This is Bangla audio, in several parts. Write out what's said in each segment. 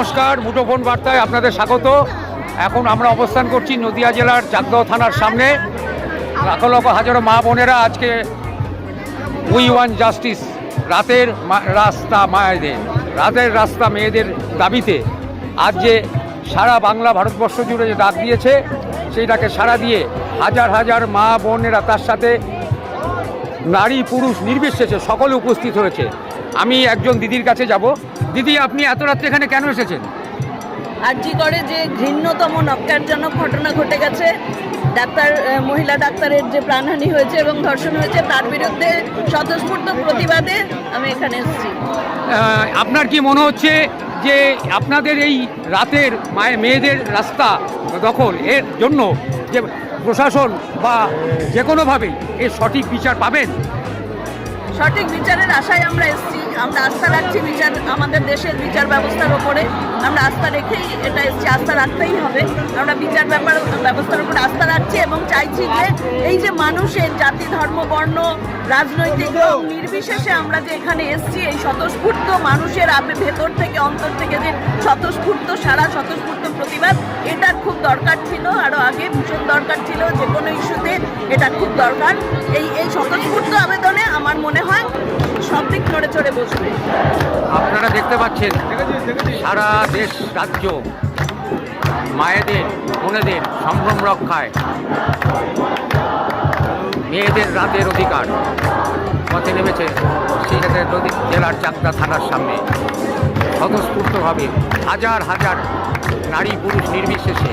নমস্কার, মুঠোফোন বার্তায় আপনাদের স্বাগত। এখন আমরা অবস্থান করছি নদিয়া জেলার চাকদহ থানার সামনে। লাখ লক্ষ হাজারো মা বোনেরা আজকে উই ওয়ান জাস্টিস, রাতের রাস্তা মেয়েদের দাবিতে আজ যে সারা বাংলা ভারতবর্ষ জুড়ে যে ডাক দিয়েছে, সেইটাকে সাড়া দিয়ে হাজার হাজার মা বোনেরা, তার সাথে নারী পুরুষ নির্বিশেষে সকলে উপস্থিত হয়েছে। আমি একজন দিদির কাছে যাব। দিদি, আপনি এত রাত্রে এখানে কেন এসেছেন? আরজি করে যে ঘৃণ্যতম নক্কারজনক ঘটনা ঘটে গেছে, মহিলা ডাক্তারের যে প্রাণহানি হয়েছে এবং ধর্ষণ হয়েছে, তার বিরুদ্ধে স্বতঃস্ফূর্ত প্রতিবাদে আমি এখানে এসেছি। আপনার কি মনে হচ্ছে যে আপনাদের এই রাতের মেয়েদের রাস্তা দখল এর জন্য যে প্রশাসন বা যে কোনোভাবেই এর সঠিক বিচার পাবেন? সঠিক বিচারের আশায় আমরা এসেছি। আমরা আস্থা রাখছি আমাদের দেশের বিচার ব্যবস্থার ওপরে। আমরা আস্থা রেখেই এটা এসেছি, আস্থা রাখতেই হবে। আমরা বিচার ব্যবস্থার উপরে আস্থা রাখছি এবং চাইছি যে এই যে মানুষের জাতি, ধর্ম, বর্ণ, রাজনৈতিক নির্বিশেষে আমরা যে এখানে এসেছি, এই স্বতঃস্ফূর্ত মানুষের ভেতর থেকে অন্তর থেকে যে স্বতঃস্ফূর্ত প্রতিবাদ, এটা খুব দরকার ছিল। আরও আগে ভীষণ দরকার ছিল। যে কোনো ইস্যুতে এটা খুব দরকার। এই স্বতঃস্ফূর্ত আবেদনে আমার মনে হয় সব দিক চড়ে চড়ে বসবে। আপনারা দেখতে পাচ্ছেন সারা দেশ রাজ্য মায়েদের, বোনেদের সম্ভ্রম রক্ষায়, মেয়েদের রাতের অধিকার পথে নেমেছে সিলেটের জেলার চাকদহ থানার সামনে। স্বতঃস্ফূর্তভাবে হাজার হাজার নারী পুরুষ নির্বিশেষে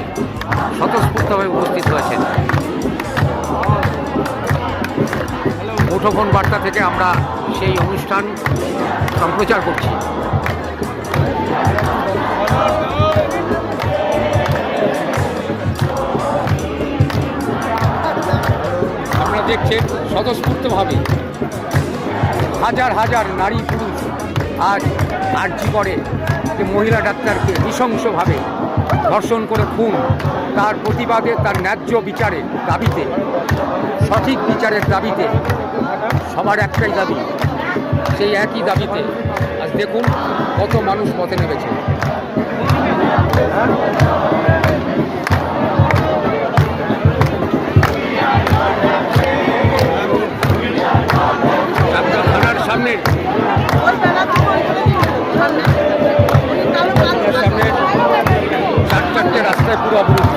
স্বতঃস্ফূর্তভাবে উপস্থিত হয়েছেন। মুঠোফোন বার্তা থেকে আমরা সেই অনুষ্ঠান সম্প্রচার করছি। আপনারা দেখছেন স্বতঃস্ফূর্তভাবে হাজার হাজার নারী পুরুষ আজ আরজি করে যে মহিলা ডাক্তারকে নৃশংসভাবে ধর্ষণ করে খুন, তার প্রতিবাদে, তার ন্যায্য বিচারের দাবিতে, সঠিক বিচারের দাবিতে সবার একটাই দাবি, সেই একই দাবিতে আজ দেখুন কত মানুষ পথে নেমেছে। চাকদহ থানার সামনে চারটে রাস্তায় পুরো অবরুদ্ধ।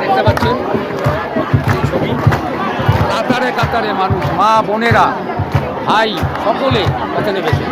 দেখতে পাচ্ছেন এই ছবি, কাতারে কাতারে মানুষ, মা বোনেরা, ভাই সকলে পথে নেমেছে।